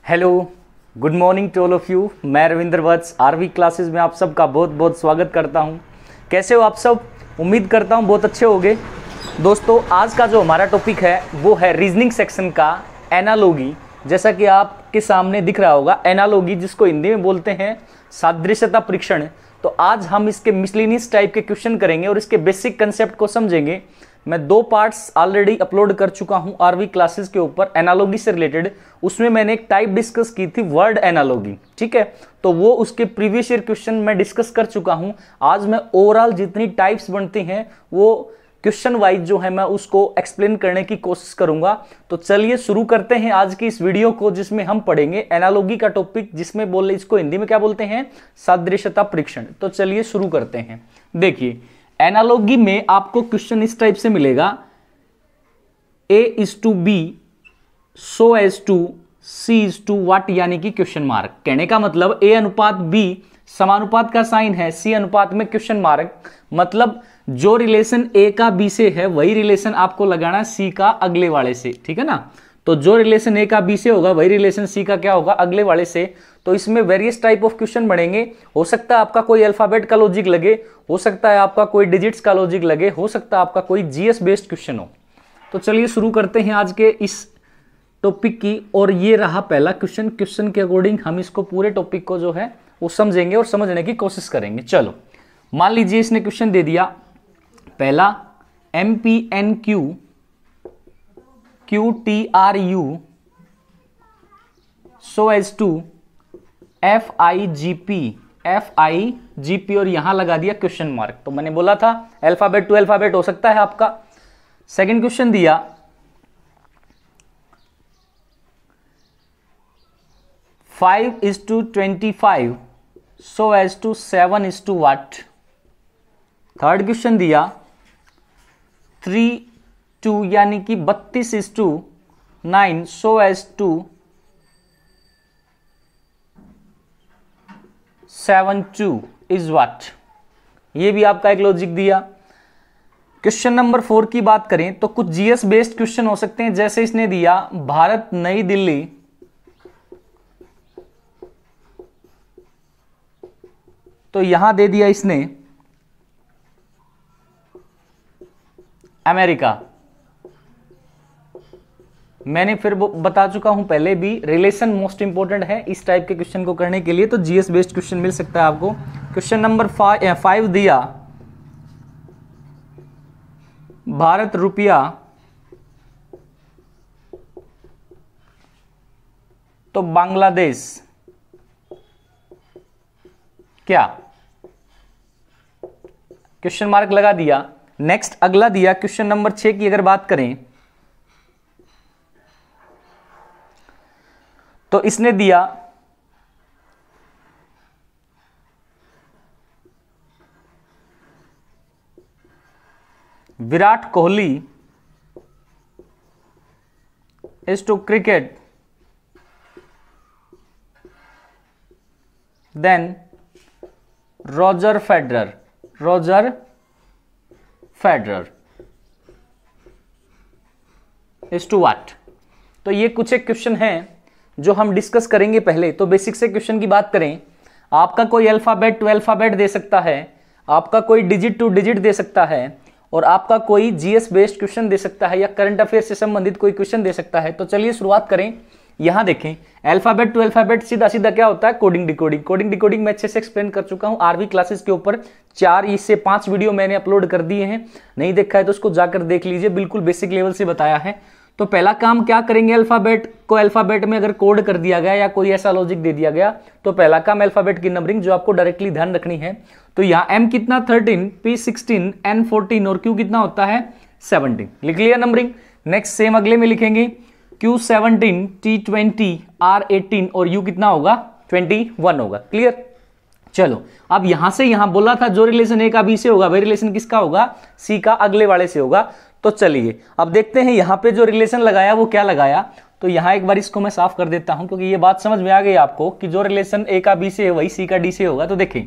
Hello, good morning to all of you. मैं रविंद्र वत्स RV classes में आप सबका बहुत बहुत स्वागत करता हूं। कैसे हो आप सब? उम्मीद करता हूं बहुत अच्छे होंगे। दोस्तों, आज का जो हमारा टॉपिक है वो है रीजनिंग सेक्शन का एनालॉजी। जैसा कि आपके सामने दिख रहा होगा, एनालॉजी जिसको हिंदी में बोलते हैं सादृश्यता परीक्षण। तो आज हम इसके मिसलिनियस टाइप के क्वेश्चन करेंगे और इसके बेसिक कंसेप्ट को समझेंगे। मैं 2 पार्ट्स ऑलरेडी अपलोड कर चुका हूं आरवी क्लासेस के ऊपर एनालॉजी से रिलेटेड। उसमें मैंने एक टाइप डिस्कस की थी, वर्ड एनालॉजी, ठीक है। तो वो उसके प्रीवियस ईयर क्वेश्चन मैं डिस्कस कर चुका हूं। आज मैं ओवरऑल जितनी टाइप्स बनती हैं वो क्वेश्चन वाइज जो है मैं उसको एक्सप्लेन करने की कोशिश करूंगा। तो चलिए शुरू करते हैं आज की इस वीडियो को, जिसमें हम पढ़ेंगे एनालॉजी का टॉपिक, जिसमें बोले इसको हिंदी में क्या बोलते हैं, सादृश्यता परीक्षण। तो चलिए शुरू करते हैं। देखिए, एनालॉजी में आपको क्वेश्चन इस टाइप से मिलेगा, A:B, so:2, C:what, यानी कि क्वेश्चन मार्क। कहने का मतलब A अनुपात B समानुपात का साइन है, C अनुपात में क्वेश्चन मार्क। मतलब जो रिलेशन A का B से है वही रिलेशन आपको लगाना C का अगले वाले से, ठीक है ना। तो जो रिलेशन A का B से होगा वही रिलेशन C का क्या होगा, अगले वाले से। तो इसमें वेरियस टाइप ऑफ क्वेश्चन बनेंगे। हो सकता है आपका कोई अल्फाबेट का लॉजिक लगे, हो सकता है आपका कोई डिजिट्स का लॉजिक लगे, हो सकता है आपका कोई जीएस बेस्ड क्वेश्चन हो। तो चलिए शुरू करते हैं आज के इस टॉपिक की। और ये रहा पहला क्वेश्चन। क्वेश्चन के अकॉर्डिंग हम इसको पूरे टॉपिक को जो है वो समझेंगे और समझने की कोशिश करेंगे। चलो, मान लीजिए इसने क्वेश्चन दे दिया पहला, MPNQ QTRU so:2 FIGP और यहां लगा दिया क्वेश्चन मार्क। तो मैंने बोला था अल्फाबेट टू अल्फाबेट हो सकता है आपका। सेकंड क्वेश्चन दिया 5:25 so:2 7:what। थर्ड क्वेश्चन दिया 3:2 यानी कि 32:9 so:2 7:2 is what। ये भी आपका एक लॉजिक दिया। क्वेश्चन नंबर 4 की बात करें तो कुछ जीएस बेस्ड क्वेश्चन हो सकते हैं। जैसे इसने दिया भारत नई दिल्ली तो यहां दे दिया इसने अमेरिका। मैंने फिर बता चुका हूं पहले भी, रिलेशन मोस्ट इंपोर्टेंट है इस टाइप के क्वेश्चन को करने के लिए। तो जीएस बेस्ड क्वेश्चन मिल सकता है आपको। क्वेश्चन नंबर 5 दिया भारत रुपया तो बांग्लादेश क्या, क्वेश्चन मार्क लगा दिया। नेक्स्ट अगला दिया क्वेश्चन नंबर 6 की अगर बात करें तो इसने दिया Virat Kohli is to cricket then Roger Federer is to what. तो ये कुछ एक क्वेश्चन हैं जो हम डिस्कस करेंगे। पहले तो बेसिक से क्वेश्चन की बात करें, आपका कोई अल्फाबेट टू अल्फाबेट दे सकता है, आपका कोई डिजिट टू डिजिट दे सकता है, और आपका कोई जीएस बेस्ड क्वेश्चन दे सकता है या करंट अफेयर से संबंधित कोई क्वेश्चन दे सकता है। तो चलिए शुरुआत करें। यहां देखें, अल्फाबेट टू अल्फाबेट सीधा सीधा क्या होता है, कोडिंग डिकोडिंग। कोडिंग डिकोडिंग मैं अच्छे से एक्सप्लेन कर चुका हूं आरवी क्लासेस के ऊपर। 4 से 5 वीडियो मैंने अपलोड कर दिए हैं। नहीं देखा है तो उसको जाकर देख लीजिए, बिल्कुल बेसिक लेवल से बताया है। तो पहला काम क्या करेंगे, अल्फाबेट को अल्फाबेट में अगर कोड कर दिया गया या कोई ऐसा लॉजिक दे दिया गया तो पहला काम अल्फाबेट की नंबरिंग जो आपको डायरेक्टली ध्यान रखनी है। तो यहाँ M कितना 13, P 16, N 14 और Q कितना होता है 17। लिख लिया नंबरिंग। नेक्स्ट सेम अगले में लिखेंगे Q 17, T 20, R 18 और U कितना होगा 21 होगा। क्लियर। चलो, अब यहां से यहां बोला था जो रिलेशन A का B से होगा वही रिलेशन किसका होगा, C का अगले वाले से होगा। तो चलिए अब देखते हैं यहां पे जो रिलेशन लगाया वो क्या लगाया। तो यहां एक बार इसको मैं साफ कर देता हूं क्योंकि ये बात समझ में आ गई आपको कि जो रिलेशन A का B से है वही C का D से होगा। तो देखें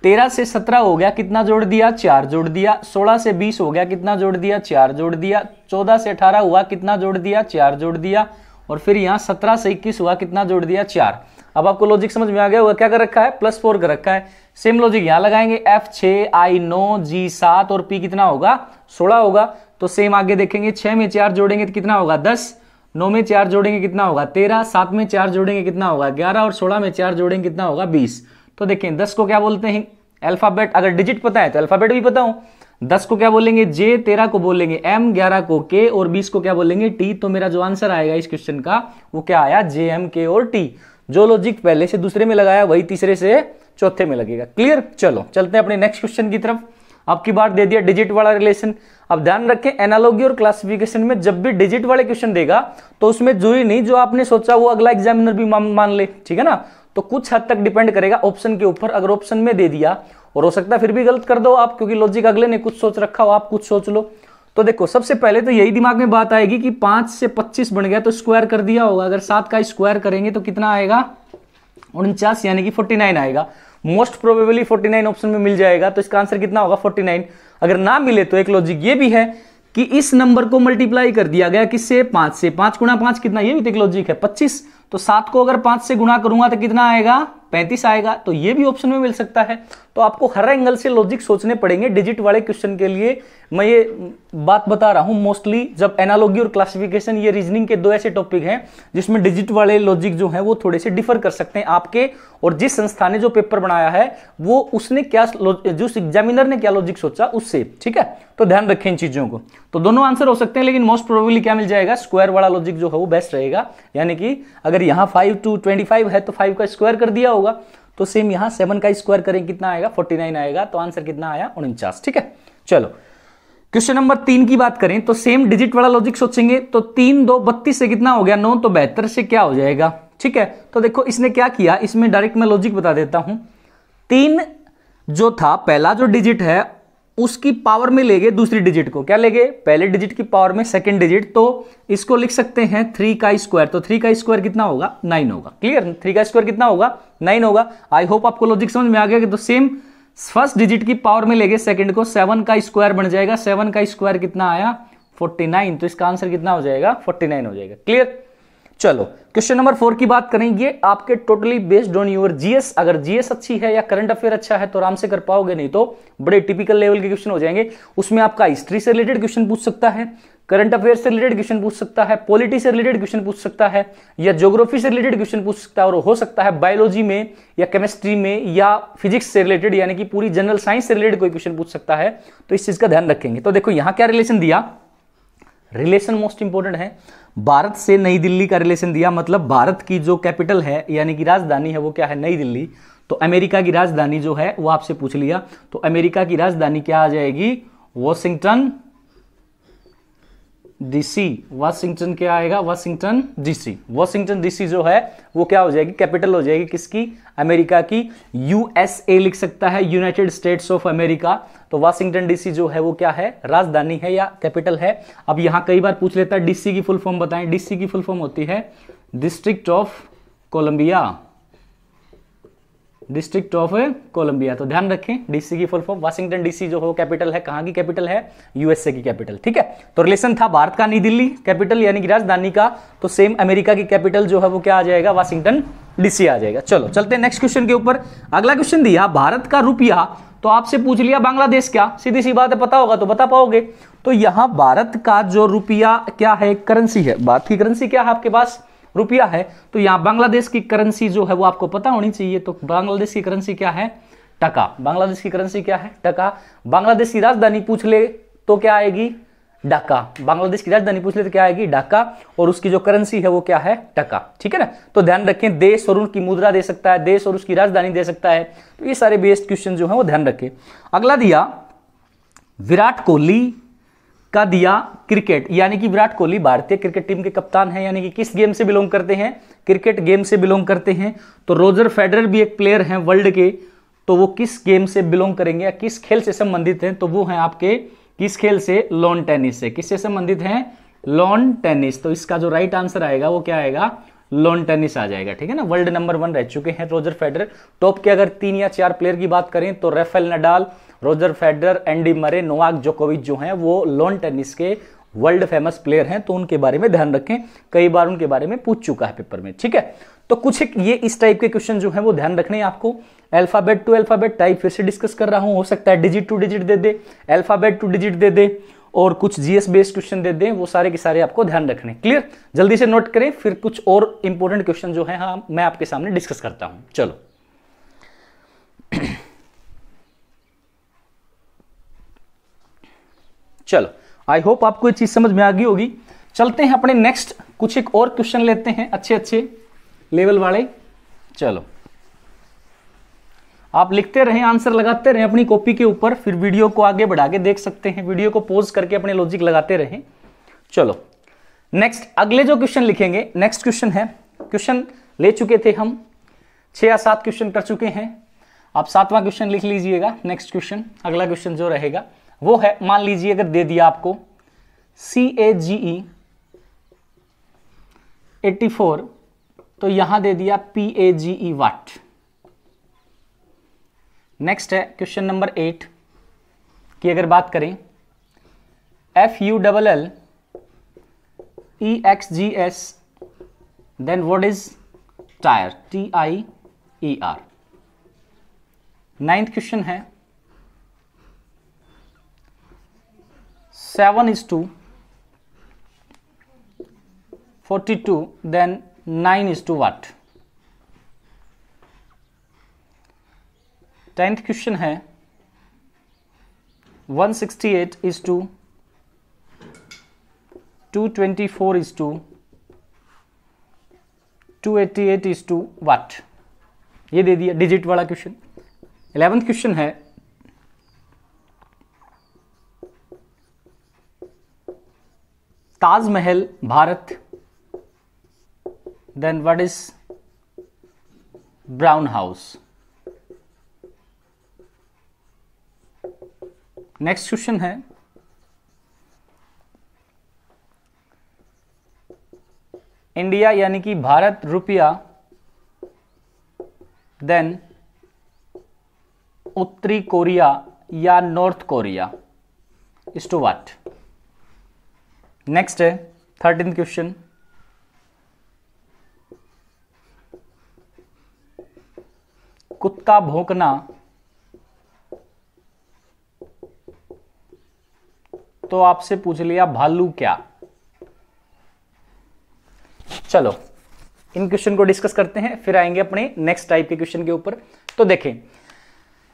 13 से 17 हो गया, कितना जोड़ दिया 4 जोड़ दिया। 16 से 20 हो गया, कितना जोड़ दिया 4 जोड़ दिया। 14 से 18 हुआ, कितना जोड़ दिया 4 जोड़ दिया। और फिर यहाँ 17 से 21 हुआ, कितना जोड़ दिया 4। अब आपको लॉजिक समझ में आ गया होगा, क्या कर रखा है +4 कर रखा है। सेम लॉजिक यहाँ लगाएंगे, F6 I 9 G 7 और P कितना होगा 16 होगा। तो सेम आगे देखेंगे, 6 में 4 जोड़ेंगे तो कितना होगा 10, 9 में 4 जोड़ेंगे कितना होगा 13, 7 में 4 जोड़ेंगे कितना होगा 11 और 16 में 4 जोड़ेंगे कितना होगा 20। तो देखें 10 को क्या बोलते हैं अल्फाबेट, अगर डिजिट पता है तो अल्फाबेट भी पता हो। 10 को क्या बोलेंगे J, 13 को बोलेंगे M, 11 को K और 20 को क्या बोलेंगे T। तो मेरा जो आंसर आएगा इस क्वेश्चन का वो क्या आया J, M, K और T। जो लॉजिक पहले से दूसरे में लगाया वही तीसरे से चौथे में लगेगा। क्लियर। चलो चलते हैं अपने नेक्स्ट क्वेश्चन की तरफ। आपकी बार दे दिया डिजिट वाला रिलेशन। अब ध्यान रखें एनालॉजी और क्लासिफिकेशन में जब भी डिजिट वाले क्वेश्चन देगा तो उसमें जरूरी नहीं जो आपने सोचा वो अगला एग्जामिनर भी मान ले, ठीक है ना। तो कुछ हद तक डिपेंड करेगा ऑप्शन के ऊपर। अगर ऑप्शन में दे दिया और हो सकता है फिर भी गलत कर दो आप, क्योंकि लॉजिक अगले ने कुछ सोच रखा हो, आप कुछ सोच लो। तो देखो सबसे पहले तो यही दिमाग में बात आएगी कि 5 से 25 बन गया तो स्क्वायर कर दिया होगा। अगर 7 का स्क्वायर करेंगे तो कितना आएगा 49, यानी कि 49 आएगा। मोस्ट प्रोबेबली 49 ऑप्शन में मिल जाएगा। तो इसका आंसर कितना होगा 49। अगर ना मिले तो एक लॉजिक ये भी है कि इस नंबर को मल्टीप्लाई कर दिया गया किससे 5 से, 5 गुणा 5 कितना, ये भी तो एक लॉजिक है 25। तो 7 को अगर 5 से गुणा करूंगा तो कितना आएगा 35 आएगा। तो ये भी ऑप्शन में मिल सकता है। तो आपको हर एंगल से लॉजिक सोचने पड़ेंगे डिजिट वाले क्वेश्चन के लिए। मैं ये बात बता रहा हूं मोस्टली जब एनालॉजी और क्लासिफिकेशन, ये रीजनिंग के दो ऐसे टॉपिक हैं जिसमें डिजिट वाले लॉजिक जो है वो थोड़े से डिफर कर सकते हैं आपके और जिस संस्था ने जो पेपर बनाया है वो उसने क्या, जो एग्जामिनर ने क्या लॉजिक सोचा उससे, ठीक है। तो ध्यान रखें इन चीजों को। तो दोनों आंसर हो सकते हैं लेकिन मोस्ट प्रोबेबली क्या मिल जाएगा स्क्वायर वाला लॉजिक जो है वो बेस्ट रहेगा। यानी कि अगर यहां 5 to 25 है तो 5 का स्क्वायर कर दिया होगा। तो सेम यहां 7 का स्क्वायर करें कितना आएगा 49 आएगा। तो आंसर कितना आया 49, ठीक है। चलो क्वेश्चन नंबर 3 की बात करें तो सेम डिजिट वाला लॉजिक सोचेंगे। तो 3 2 32 से कितना हो गया 9, तो 72 से क्या हो जाएगा, ठीक है। तो देखो इसने क्या किया, इसमें डायरेक्ट मैं लॉजिक बता देता हूं। 3 जो था पहला जो डिजिट है उसकी पावर में ले गए दूसरी डिजिट को, क्या ले गए पहले डिजिट की पावर में सेकंड डिजिट। तो इसको लिख सकते हैं 3 का स्क्वायर। तो 3 का स्क्वायर कितना होगा 9 होगा। क्लियर, 3 का स्क्वायर कितना होगा 9 होगा। आई होप आपको लॉजिक समझ में आ गया कि तो सेम फर्स्ट डिजिट की पावर में ले गए सेकंड को, 7 का स्क्वायर बन जाएगा। 7 का स्क्वायर कितना आया 49। तो इसका आंसर कितना हो जाएगा 49 हो जाएगा। क्लियर। चलो क्वेश्चन नंबर 4 की बात करें। ये आपके totally based on your GS. अगर जीएस अच्छी है या करंट अफेयर अच्छा है तो आराम से कर पाओगे, नहीं तो बड़े टिपिकल लेवल के क्वेश्चन हो जाएंगे। उसमें आपका हिस्ट्री से रिलेटेड क्वेश्चन पूछ सकता है, करंट अफेयर से रिलेटेड क्वेश्चन पूछ सकता है, पॉलिटी से रिलेटेड क्वेश्चन पूछ सकता है, या ज्योग्राफी से रिलेटेड क्वेश्चन पूछ सकता है, और हो सकता है बायोलॉजी में या केमिस्ट्री में या फिजिक्स से रिलेटेड, यानी कि पूरी जनरल साइंस से रिलेटेड कोई क्वेश्चन पूछ सकता है। तो इस चीज का ध्यान रखेंगे। तो देखो यहां क्या रिलेशन दिया, रिलेशन मोस्ट इंपोर्टेंट है। भारत से नई दिल्ली का रिलेशन दिया, मतलब भारत की जो कैपिटल है यानी कि राजधानी है वो क्या है नई दिल्ली। तो अमेरिका की राजधानी जो है वो आपसे पूछ लिया। तो अमेरिका की राजधानी क्या आ जाएगी वॉशिंगटन डीसी। वाशिंगटन क्या आएगा वाशिंगटन डीसी। वाशिंगटन डीसी जो है वो क्या हो जाएगी कैपिटल हो जाएगी किसकी अमेरिका की। यूएसए लिख सकता है यूनाइटेड स्टेट्स ऑफ अमेरिका। तो वाशिंगटन डीसी जो है वो क्या है राजधानी है या कैपिटल है। अब यहां कई बार पूछ लेता है डीसी की फुल फॉर्म बताएं। डीसी की फुल फॉर्म होती है District of Columbia. District of Columbia. तो ध्यान रखें डीसी की फुल फॉर्म। वाशिंगटन डीसी जो है कैपिटल है, कहां की कैपिटल है यूएसए की कैपिटल, ठीक है। तो रिलेशन था भारत का नई दिल्ली कैपिटल यानी कि राजधानी का। तो सेम अमेरिका की कैपिटल जो है वो क्या आ जाएगा वाशिंगटन डीसी आ जाएगा। चलो चलते हैं नेक्स्ट क्वेश्चन के ऊपर। अगला क्वेश्चन दिया भारत का रुपया। तो आपसे पूछ लिया बांग्लादेश क्या, सीधी सी बात है, पता होगा तो बता पाओगे। तो यहां भारत का जो रुपया क्या है करेंसी है, भारत की करेंसी क्या है आपके पास रुपया है। तो यहां बांग्लादेश की करेंसी जो है वो आपको पता होनी चाहिए। तो बांग्लादेश की करेंसी क्या है टका। बांग्लादेश की करेंसी क्या है टका। बांग्लादेश की राजधानी पूछ ले तो क्या आएगी ढाका। बांग्लादेश की राजधानी पूछ ले तो क्या आएगी ढाका, और उसकी जो करेंसी है वो क्या है टका, ठीक है ना। तो ध्यान रखें देश और उनकी मुद्रा दे सकता है, देश और उसकी राजधानी दे सकता है। तो ये सारे बेस्ड क्वेश्चन जो है वो ध्यान रखें। अगला दिया विराट कोहली का दिया क्रिकेट, यानी कि विराट कोहली भारतीय क्रिकेट टीम के कप्तान हैं, यानी कि किस गेम से बिलोंग करते हैं क्रिकेट गेम से बिलोंग करते हैं। तो रोजर फेडरर भी एक प्लेयर हैं वर्ल्ड के, तो वो किस गेम से बिलोंग करेंगे या किस खेल से संबंधित हैं। तो वो हैं आपके किस खेल से लॉन टेनिस से। किससे संबंधित हैं लॉन टेनिस। तो इसका जो राइट आंसर आएगा वो क्या आएगा लॉन टेनिस आ जाएगा, ठीक है ना। वर्ल्ड नंबर 1 रह चुके हैं रोजर फेडरर। टॉप के अगर 3 या 4 प्लेयर की बात करें तो Rafael Nadal, Roger Federer, Andy Murray, Novak जोकोविच जो हैं वो लॉन टेनिस के वर्ल्ड फेमस प्लेयर हैं, तो उनके बारे में ध्यान रखें, कई बार उनके बारे में पूछ चुका है पेपर में, ठीक है। तो कुछ एक ये इस टाइप के क्वेश्चन जो है वो ध्यान रखने हैं आपको। अल्फाबेट टू अल्फाबेट टाइप फिर से डिस्कस कर रहा हूं, हो सकता है डिजिट टू डिजिट दे दे, अल्फाबेट टू डिजिट दे दे, और कुछ जीएस बेस्ड क्वेश्चन दे दें, वो सारे के सारे आपको ध्यान रखने। क्लियर, जल्दी से नोट करें, फिर कुछ और इंपॉर्टेंट क्वेश्चन जो है हाँ मैं आपके सामने डिस्कस करता हूं। चलो चलो, आई होप आपको ये चीज समझ में आ गई होगी। चलते हैं अपने नेक्स्ट, कुछ एक और क्वेश्चन लेते हैं अच्छे अच्छे लेवल वाले। चलो, आप लिखते रहें, आंसर लगाते रहें अपनी कॉपी के ऊपर, फिर वीडियो को आगे बढ़ा के देख सकते हैं, वीडियो को पॉज करके अपने लॉजिक लगाते रहें। चलो नेक्स्ट, अगले जो क्वेश्चन लिखेंगे, नेक्स्ट क्वेश्चन है, क्वेश्चन ले चुके थे हम 6 या 7 क्वेश्चन कर चुके हैं, आप 7वां क्वेश्चन लिख लीजिएगा। नेक्स्ट क्वेश्चन, अगला क्वेश्चन जो रहेगा वो है, मान लीजिए अगर दे दिया आपको CAGE 84, तो यहां दे दिया PAGE वाट। नेक्स्ट है क्वेश्चन नंबर 8 की अगर बात करें, FULL EXGS, then what is tier, TIER। 9th question है 7:42, देन 9 what। 10th क्वेश्चन है 168:224:288 what। ये दे दिया डिजिट वाला क्वेश्चन। 11th क्वेश्चन है Taj Mahal Bharat, then what is Brown House. Next question है इंडिया यानी कि भारत रुपया, देन उत्तरी कोरिया या North Korea is to what. Next है 13th क्वेश्चन, कुत्ता भौंकना, तो आपसे पूछ लिया भालू क्या। चलो इन क्वेश्चन को डिस्कस करते हैं, फिर आएंगे अपने नेक्स्ट टाइप के क्वेश्चन के ऊपर। तो देखें,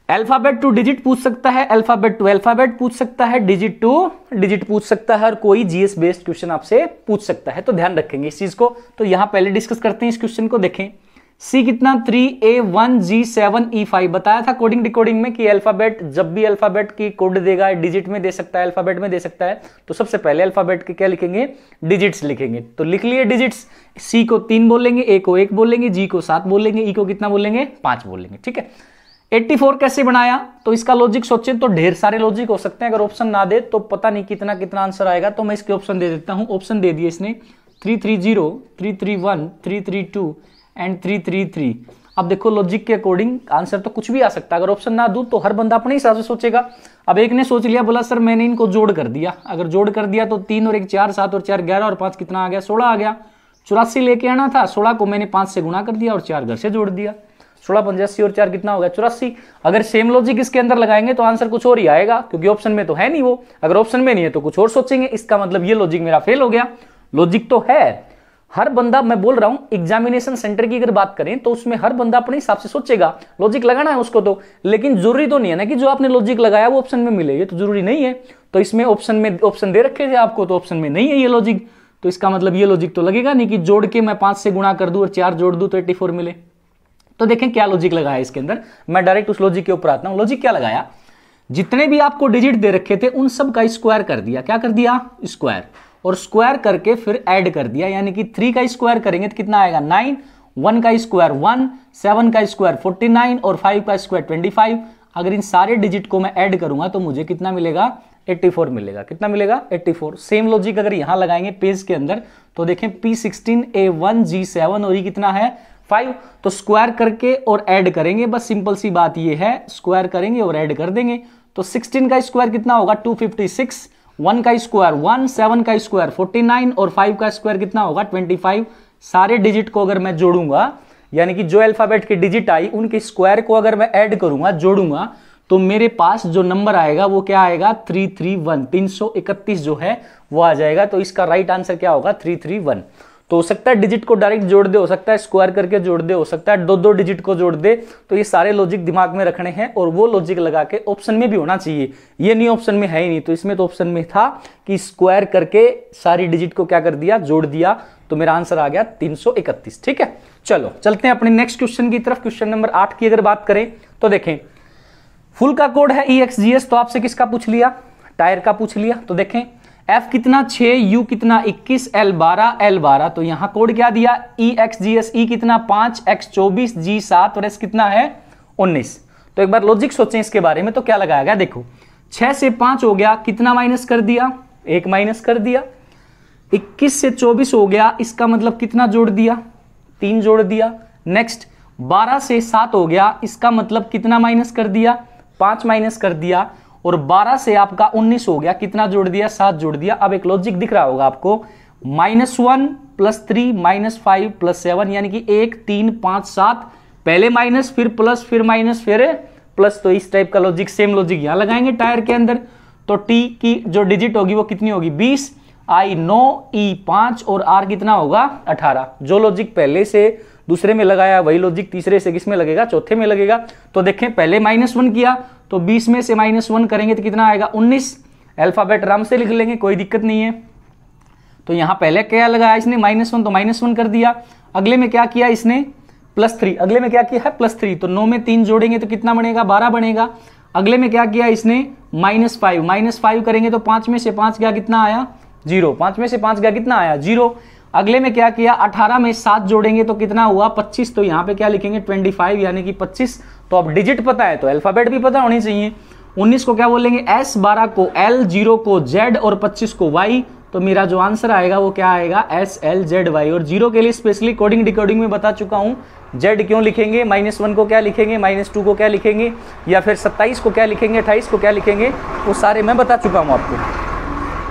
अल्फाबेट टू डिजिट पूछ सकता है, अल्फाबेट टू अल्फाबेट पूछ सकता है, डिजिट टू डिजिट पूछ सकता है, और कोई जीएस बेस्ड क्वेश्चन आपसे पूछ सकता है, तो ध्यान रखेंगे इस चीज को। तो यहां पहले डिस्कस करते हैं इस क्वेश्चन को। देखें C कितना 3A1G7E5 बताया था कोडिंग डिकोडिंग में कि अल्फाबेट जब भी अल्फाबेट की कोड देगा डिजिट में दे सकता है, अल्फाबेट में दे सकता है, तो सबसे पहले अल्फाबेट के क्या लिखेंगे, डिजिट्स लिखेंगे। तो लिख लिए डिजिट्स, C को 3 बोलेंगे, A को 1 बोलेंगे, G को 7 बोलेंगे, E को कितना बोलेंगे, 5 बोलेंगे, ठीक है। 84 कैसे बनाया, तो इसका लॉजिक सोचे तो ढेर सारे लॉजिक हो सकते हैं, अगर ऑप्शन ना दे तो पता नहीं कितना कितना आंसर आएगा, तो मैं इसके ऑप्शन दे देता हूं। ऑप्शन दे दिए इसने 330, 331, 332 एंड 333। अब देखो लॉजिक के अकॉर्डिंग आंसर तो कुछ भी आ सकता है, अगर ऑप्शन ना दूं तो हर बंदा अपने हिसाब से सोचेगा। अब एक ने सोच लिया, बोला सर मैंने इनको जोड़ कर दिया, अगर जोड़ कर दिया तो 3 और 1 4, 7 और 4 11 और 5 कितना आ गया, 16 आ गया। 84 लेके आना था, 16 को मैंने 5 से गुणा कर दिया और 4 घर से जोड़ दिया, 16 85 और 4 कितना हो गया, 84। अगर सेम लॉजिक इसके अंदर लगाएंगे तो आंसर कुछ और ही आएगा, क्योंकि ऑप्शन में तो है नहीं वो, अगर ऑप्शन में नहीं है तो कुछ और सोचेंगे, इसका मतलब ये लॉजिक मेरा फेल हो गया। लॉजिक तो है, हर बंदा, मैं बोल रहा हूं एग्जामिनेशन सेंटर की अगर बात करें तो उसमें हर बंदा अपने हिसाब से सोचेगा, लॉजिक लगाना है उसको तो, लेकिन जरूरी तो नहीं है ना कि जो आपने लॉजिक लगाया वो ऑप्शन में मिले, ये तो जरूरी नहीं है। तो इसमें ऑप्शन दे रखे थे आपको, तो ऑप्शन में नहीं है ये लॉजिक, तो इसका मतलब ये लॉजिक तो लगेगा नहीं कि जोड़ के मैं 5 से गुणा कर दूं और 4 जोड़ दूं तो 84 मिले। तो देखें क्या लॉजिक लगाया इसके अंदर, मैं डायरेक्ट उस लॉजिक के ऊपर आता हूं। लॉजिक क्या लगाया, जितने भी आपको डिजिट दे रखे थे उन सब का स्क्वायर कर दिया, क्या कर दिया, स्क्वायर, और स्क्वायर करके फिर ऐड कर दिया, यानी कि 3 का स्क्वायर करेंगे तो कितना आएगा 9, 1 का स्क्वायर 1, 7 का स्क्वायर 49 और 5 का स्क्वायर 25। अगर इन सारे डिजिट को मैं ऐड करूंगा तो मुझे कितना मिलेगा, 84 मिलेगा। कितना मिलेगा, 84। सेम लॉजिक अगर यहां लगाएंगे पेज के अंदर तो देखें P16A1G7 और ये कितना है 5, तो स्क्वायर करके और ऐड करेंगे, बस सिंपल सी बात ये है, स्क्वायर करेंगे और ऐड कर देंगे। तो 16 का स्क्वायर कितना होगा 256 1 का स्क्वायर 1, 7 का स्क्वायर 49 और 5 का स्क्वायर कितना होगा 25। सारे डिजिट को अगर मैं जोड़ूंगा, यानी कि जो अल्फाबेट की डिजिट आई उनके स्क्वायर को अगर मैं ऐड करूंगा, जोड़ूंगा, तो मेरे पास जो नंबर आएगा वो क्या आएगा 331, 331 जो है वो आ जाएगा। तो इसका राइट आंसर क्या होगा 331। तो हो सकता है डिजिट को डायरेक्ट जोड़ दे, हो सकता है स्क्वायर करके जोड़ दे, हो सकता है दो दो डिजिट को जोड़ दे। तो ये सारे लॉजिक दिमाग में रखने हैं और वो लॉजिक लगा के ऑप्शन में भी होना चाहिए। ये नहीं ऑप्शन में है ही नहीं, तो इसमें तो ऑप्शन में था कि स्क्वायर करके सारी डिजिट को क्या कर दिया, जोड़ दिया। तो मेरा आंसर आ गया 331। ठीक है, चलो चलते हैं अपने नेक्स्ट क्वेश्चन की तरफ। क्वेश्चन नंबर 8 की अगर बात करें तो देखें, फुल का कोड है EXGS। तो आपसे किसका पूछ लिया, टायर का पूछ लिया। तो देखें F कितना 6, U कितना 21, L 12, L 12। तो यहां कोड क्या दिया EXGS, E कितना 5, X 24, G 7 और S कितना है 19। तो एक बार लॉजिक सोचें इसके बारे में, तो क्या लगाया गया, देखो 6 से 5 हो गया, कितना माइनस कर दिया, 1 माइनस कर दिया। 21 से 24 हो गया, इसका मतलब कितना जोड़ दिया, 3 जोड़ दिया। नेक्स्ट 12 से 7 हो गया, इसका मतलब कितना माइनस कर दिया, 5 माइनस कर दिया। और 12 से आपका 19 हो गया, कितना जोड़ दिया, 7 जोड़ दिया। अब एक लॉजिक दिख रहा होगा आपको, -1 + 3 -5 + 7, यानी कि 1 3 5 7, पहले माइनस फिर प्लस फिर माइनस फिर प्लस। तो इस टाइप का लॉजिक, सेम लॉजिक यहां लगाएंगे टायर के अंदर। तो टी की जो डिजिट होगी वो कितनी होगी 20, I 9, E 5 और R कितना होगा 18। जो लॉजिक पहले से दूसरे में लगाया वही लॉजिक तीसरे से किस में लगेगा, चौथे में लगेगा। तो देखें पहले -1 किया, तो 20 में से -1 करेंगे तो कितना आएगा 19। अल्फाबेट आराम से लिख लेंगे, कोई दिक्कत नहीं है। तो यहां पहले क्या लगाया इसने -1, तो -1 कर दिया। अगले में क्या किया इसने +3, अगले में क्या किया है +3। तो 9 में 3 जोड़ेंगे तो कितना बनेगा 12 बनेगा। अगले में क्या किया इसने -5 करेंगे तो 5 में से 5 गया, कितना आया 0। 5 में से 5 गया, कितना आया 0। अगले में क्या किया 18 में 7 जोड़ेंगे तो कितना हुआ 25। तो यहां पे क्या लिखेंगे 25 यानी कि 25। तो अब डिजिट पता है तो अल्फाबेट भी पता होनी चाहिए। 19 को क्या बोलेंगे S, 12 को L, 0 को Z और 25 को Y। तो मेरा जो आंसर आएगा वो क्या आएगा SLZY। और 0 के लिए स्पेशली कोडिंग डिकोडिंग में बता चुका हूं, Z क्यों लिखेंगे, -1 को क्या लिखेंगे, -2 को क्या लिखेंगे, या फिर 27 को क्या लिखेंगे, 28 को क्या लिखेंगे, वो सारे मैं बता चुका हूं आपको।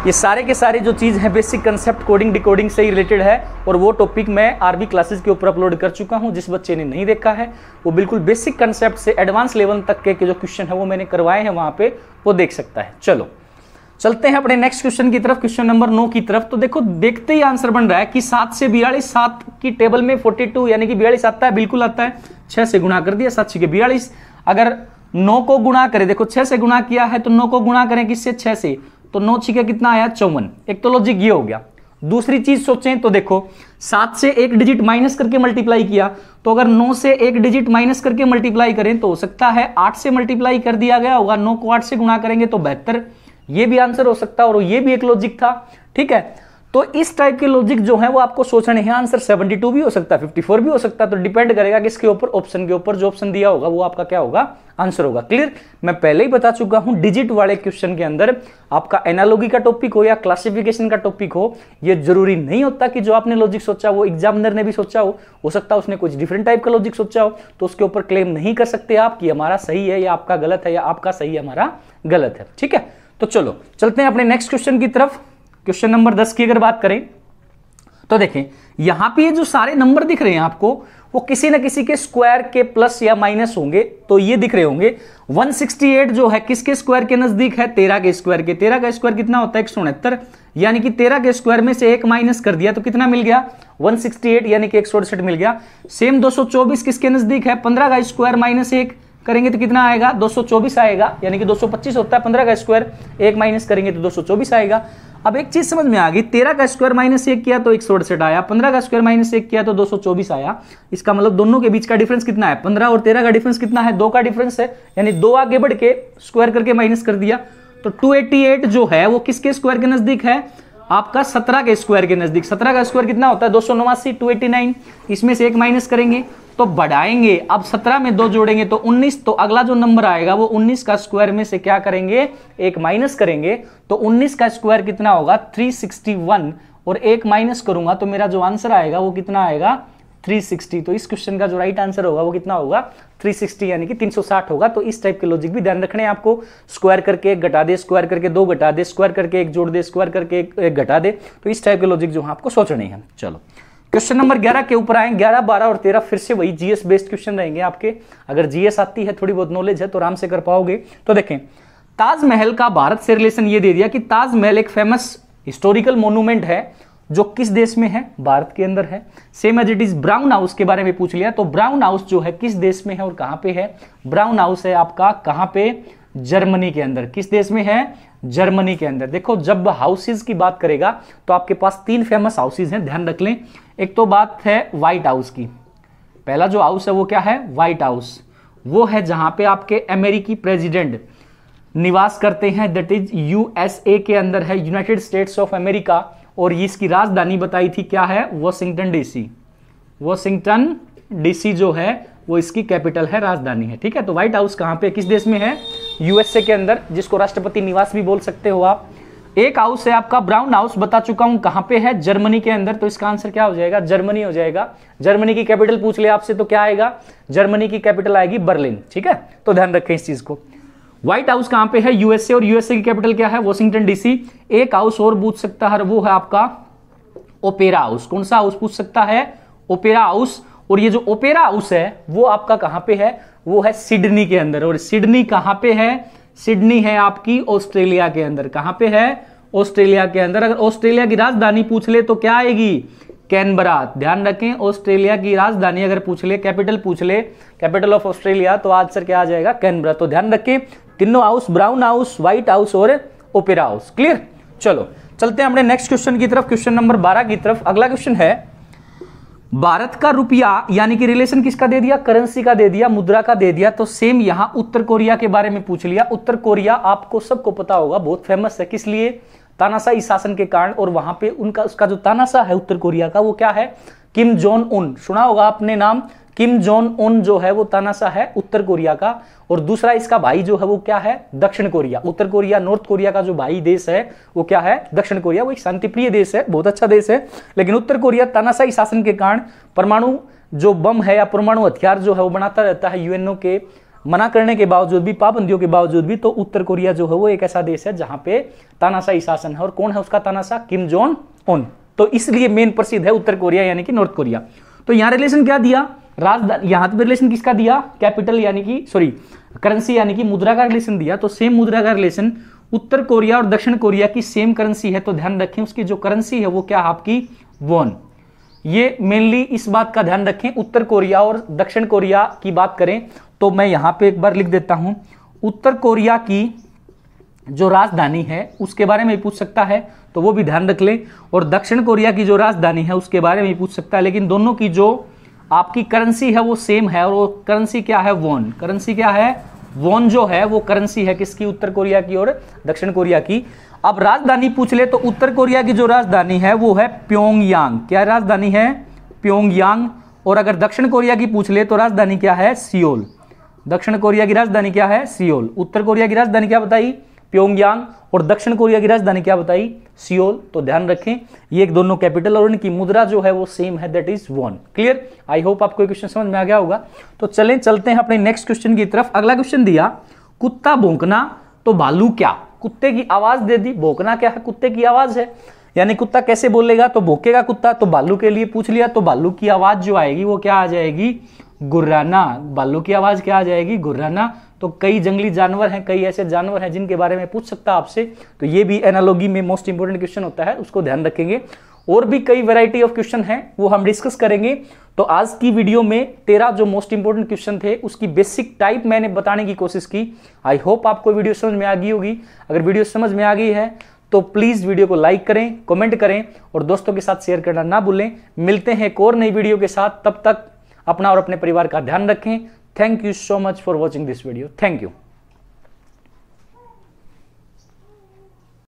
ये सारे के सारे जो चीज़ है बेसिक कंसेप्ट कोडिंग डिकोडिंग से ही रिलेटेड है। और वो टॉपिक मैं आरबी क्लासेस के ऊपर अपलोड कर चुका हूं। जिस बच्चे ने नहीं देखा है वो बिल्कुल बेसिक कंसेप्ट से एडवांस लेवल तक के जो क्वेश्चन है वो मैंने करवाए हैं, वहां पे वो देख सकता है। चलो चलते हैं अपने नेक्स्ट क्वेश्चन की तरफ, क्वेश्चन नंबर 9 की तरफ। तो देखो देखते ही आंसर बन रहा है कि 7 से 42, 7 की टेबल में 42 यानी कि 42 आता है, बिल्कुल आता है। 6 से गुणा कर दिया, 7 के 42। अगर 9 को गुणा करें, देखो 6 से गुणा किया है तो 9 को गुणा करें किससे 6 से, तो 9 6 कितना आया 54। एक तो लॉजिक ये हो गया। दूसरी चीज सोचें तो देखो 7 से एक डिजिट माइनस करके मल्टीप्लाई किया, तो अगर 9 से एक डिजिट माइनस करके मल्टीप्लाई करें तो हो सकता है 8 से मल्टीप्लाई कर दिया गया होगा। 9 को 8 से गुणा करेंगे तो 72। ये भी आंसर हो सकता है और ये भी एक लॉजिक था। ठीक है, तो इस टाइप के लॉजिक जो है वो आपको सोचने हैं। आंसर 72 भी हो सकता है, 54 भी हो सकता है। तो डिपेंड करेगा किसके ऊपर, ऑप्शन के ऊपर। जो ऑप्शन दिया होगा वो आपका क्या होगा, आंसर होगा। क्लियर, मैं पहले ही बता चुका हूं डिजिट वाले क्वेश्चन के अंदर आपका एनालॉजी का टॉपिक हो या क्लासिफिकेशन का टॉपिक हो, ये जरूरी नहीं होता कि जो आपने लॉजिक सोचा वो एग्जामिनर ने भी सोचा हो सकता है उसने कुछ डिफरेंट टाइप का लॉजिक सोचा हो। तो उसके ऊपर क्लेम नहीं कर सकते आप कि हमारा सही है या आपका गलत है, या आपका सही है हमारा गलत है। ठीक है, तो चलो चलते हैं अपने नेक्स्ट क्वेश्चन की तरफ। क्वेश्चन नंबर 10 की अगर बात करें तो देखें यहां पे जो सारे नंबर दिख रहे हैं आपको वो किसी न किसी के स्क्वायर के प्लस या माइनस होंगे। तो ये दिख रहे होंगे 168 जो है किसके स्क्वायर के नजदीक है, 13 के स्क्वायर के। 13 का स्क्वायर कितना होता है 169, यानी कि 13 के स्क्वायर में से एक माइनस कर दिया तो कितना मिल गया 168, यानी कि 168 मिल गया। सेम 224 किसके नजदीक है, 15 का स्क्वायर माइनस 1 करेंगे तो कितना आएगा 224 आएगा, यानी कि 225 होता है 15 का स्क्वायर, 1 माइनस करेंगे तो 224 आएगा। अब एक चीज समझ में आ गई, 13 का स्क्वायर माइनस 1 किया तो 168 आया, 15 का स्क्वायर माइनस 1 किया तो 224 आया। इसका मतलब दोनों के बीच का डिफरेंस कितना है, 15 और 13 का डिफरेंस कितना है, 2 का डिफरेंस है, यानी 2 आगे बढ़ के स्क्वायर करके माइनस कर दिया। तो 288 जो है वो किसके स्क्वायर के नजदीक है, आपका 17 के स्क्वायर के नजदीक। 17 का स्क्वायर कितना होता है 289, 289, इसमें से एक माइनस करेंगे तो बढ़ाएंगे। अब 17 में 2 जोड़ेंगे तो 19, तो अगला जो नंबर आएगा वो 19 का स्क्वायर में से क्या करेंगे, एक माइनस करेंगे। तो 19 का स्क्वायर कितना होगा 361, और एक माइनस करूंगा तो मेरा जो आंसर आएगा वो कितना आएगा 360। तो इस क्वेश्चन का जो राइट आंसर होगा वो कितना होगा 360 यानी कि 360 होगा। तो इस टाइप के लॉजिक भी ध्यान रखने हैं आपको। स्क्वायर करके एक घटा दे, स्क्वायर करके दो घटा दे, स्क्वायर करके एक जोड़ दे, स्क्वायर करके एक घटा दे। तो इस टाइप के लॉजिक जो है आपको सोचने हैं। चलो क्वेश्चन नंबर 11 के ऊपर आए। 11, 12 और 13 फिर से वही जीएस बेस्ड क्वेश्चन रहेंगे आपके। अगर जीएस आती है, थोड़ी बहुत नॉलेज है तो आराम से कर पाओगे। तो देखें, ताजमहल का भारत से रिलेशन ये दे दिया कि ताजमहल एक फेमस हिस्टोरिकल मोन्यूमेंट है जो किस देश में है, भारत के अंदर है। Same as it is Brown House के बारे में पूछ लिया, तो ब्राउन हाउस जो है किस देश में है और कहां पे है। ब्राउन हाउस है आपका कहां पे, जर्मनी के अंदर। किस देश में है, जर्मनी के अंदर। देखो जब हाउसेज की बात करेगा तो आपके पास 3 फेमस हाउसेज हैं, ध्यान रख लें। एक तो बात है व्हाइट हाउस की। पहला जो हाउस है वो क्या है, व्हाइट हाउस। वो है जहां पे आपके अमेरिकी प्रेसिडेंट निवास करते हैं, दैट इज यूएसए के अंदर है, यूनाइटेड स्टेट्स ऑफ अमेरिका। और इसकी राजधानी बताई थी क्या है, वॉशिंगटन डीसी। वॉशिंगटन डीसी जो है वो इसकी कैपिटल है, राजधानी है। ठीक है, तो व्हाइट हाउस कहां पे, किस देश में है, यूएसए के अंदर, जिसको राष्ट्रपति निवास भी बोल सकते हो आप। एक हाउस है आपका ब्राउन हाउस, बता चुका हूं कहां पे है, जर्मनी के अंदर। तो इसका आंसर क्या हो जाएगा, जर्मनी हो जाएगा। जर्मनी की कैपिटल पूछ ले आपसे तो क्या आएगा, जर्मनी की कैपिटल आएगी बर्लिन। ठीक है, तो ध्यान रखें इस चीज को। व्हाइट हाउस कहां पे है, यूएसए, और यूएसए की कैपिटल क्या है, वॉशिंगटन डीसी। एक हाउस और पूछ सकता है, वो है आपका ओपेरा हाउस। कौन सा हाउस पूछ सकता है, ओपेरा हाउस। और ये जो ओपेरा हाउस है वो आपका कहां पे है, वो है सिडनी के अंदर। और सिडनी कहां पे है, सिडनी है आपकी ऑस्ट्रेलिया के अंदर। कहां पे है, ऑस्ट्रेलिया के अंदर। अगर ऑस्ट्रेलिया की राजधानी पूछ ले तो क्या आएगी, कैनबरा। ध्यान रखें, ऑस्ट्रेलिया की राजधानी अगर पूछ ले, कैपिटल पूछ ले, कैपिटल ऑफ ऑस्ट्रेलिया, तो आंसर क्या आ जाएगा, कैनबरा। तो ध्यान रखें तीनों house, brown house, white house और ओपेरा हाउस। क्लियर। चलो चलते हैं अपने नेक्स्ट क्वेश्चन की तरफ, क्वेश्चन नंबर 12 की तरफ। अगला क्वेश्चन है, भारत का रुपया यानी कि रिलेशन किसका दे दिया, करेंसी का दे दिया, मुद्रा का दे दिया। तो सेम यहां उत्तर कोरिया के बारे में पूछ लिया। उत्तर कोरिया आपको सबको पता होगा बहुत फेमस है, किस लिए, तानाशाही शासन के कारण। और वहां पे उनका उसका जो तानाशाह है उत्तर कोरिया का, वो क्या है, किम जोंग उन। सुना होगा आपने नाम, किम जोंग उन जो है वो तानाशाह है उत्तर कोरिया का। और दूसरा इसका भाई जो है वो क्या है, दक्षिण कोरिया। उत्तर कोरिया नॉर्थ कोरिया का जो भाई देश है वो क्या है, दक्षिण कोरिया। वो एक शांतिप्रिय देश है, बहुत अच्छा देश है। लेकिन उत्तर कोरिया तानाशाही शासन के कारण परमाणु जो बम है या परमाणु हथियार जो है वो बनाता रहता है, यूएनओ के मना करने के बावजूद भी, पाबंदियों के बावजूद भी। तो उत्तर कोरिया जो है वो एक ऐसा देश है जहां पे तानाशाही शासन है। और कौन है उसका तानाशाह, किम जोंग उन। तो इसलिए मेन प्रसिद्ध है उत्तर कोरिया यानी कि नॉर्थ कोरिया। तो यहां रिलेशन क्या दिया, राजधानी, यहां पे रिलेशन किसका दिया, कैपिटल यानी कि सॉरी करेंसी यानी कि मुद्रा का रिलेशन दिया। तो सेम मुद्रा का रिलेशन उत्तर कोरिया और दक्षिण कोरिया की सेम करेंसी है। तो ध्यान रखें उसकी जो करेंसी है वो क्या आपकी, वॉन। ये मेनली इस बात का ध्यान रखें। उत्तर कोरिया और दक्षिण कोरिया की बात करें तो मैं यहां पे एक बार लिख देता हूं, उत्तर कोरिया की जो राजधानी है उसके बारे में पूछ सकता है, तो वो भी ध्यान रख ले। और दक्षिण कोरिया की जो राजधानी है उसके बारे में पूछ सकता है। लेकिन दोनों की जो आपकी करेंसी है वो सेम है। और वो करेंसी क्या है, वॉन। करेंसी क्या है, वॉन जो है वो करेंसी है किसकी, उत्तर कोरिया की और दक्षिण कोरिया की। अब राजधानी पूछ ले तो उत्तर कोरिया की जो राजधानी है वो है प्योंगयांग। क्या राजधानी है, प्योंगयांग। और अगर दक्षिण कोरिया की पूछ ले तो राजधानी क्या है, सियोल। दक्षिण कोरिया की राजधानी क्या है, सियोल। उत्तर कोरिया की राजधानी क्या बताई, प्योंगयांग। और दक्षिण कोरिया की राजधानी क्या बताई, सियोल। तो ध्यान रखें ये एक दोनों कैपिटल और इनकी मुद्रा जो है वो सेम है, that is won. Clear. I hope आपको ये क्वेश्चन समझ में आ गया होगा। तो चलते हैं अपने नेक्स्ट क्वेश्चन की तरफ। अगला क्वेश्चन दिया, कुत्ता भौंकना तो भालू क्या। कुत्ते की आवाज दे दी, भौंकना क्या है, कुत्ते की आवाज है। यानी कुत्ता कैसे बोलेगा, तो भौंकेगा कुत्ता। तो भालू के लिए पूछ लिया, तो भालू की आवाज जो आएगी वो क्या आ जाएगी, गुर्राना। भालू की आवाज क्या आ जाएगी, गुर्राना। तो कई जंगली जानवर हैं, कई ऐसे जानवर हैं जिनके बारे में पूछ सकता है आपसे। तो ये भी एनालॉजी में मोस्ट इंपोर्टेंट क्वेश्चन होता है, उसको ध्यान रखेंगे। और भी कई वैरायटी ऑफ क्वेश्चन हैं वो हम डिस्कस करेंगे। तो आज की वीडियो में 13 जो मोस्ट इंपोर्टेंट क्वेश्चन थे उसकी बेसिक टाइप मैंने बताने की कोशिश की। आई होप आपको वीडियो समझ में आ गई होगी। अगर वीडियो समझ में आ गई है तो प्लीज वीडियो को लाइक करें, कमेंट करें और दोस्तों के साथ शेयर करना ना भूलें। मिलते हैं एक और नई वीडियो के साथ, तब तक अपना और अपने परिवार का ध्यान रखें। Thank you so much for watching this video. Thank you.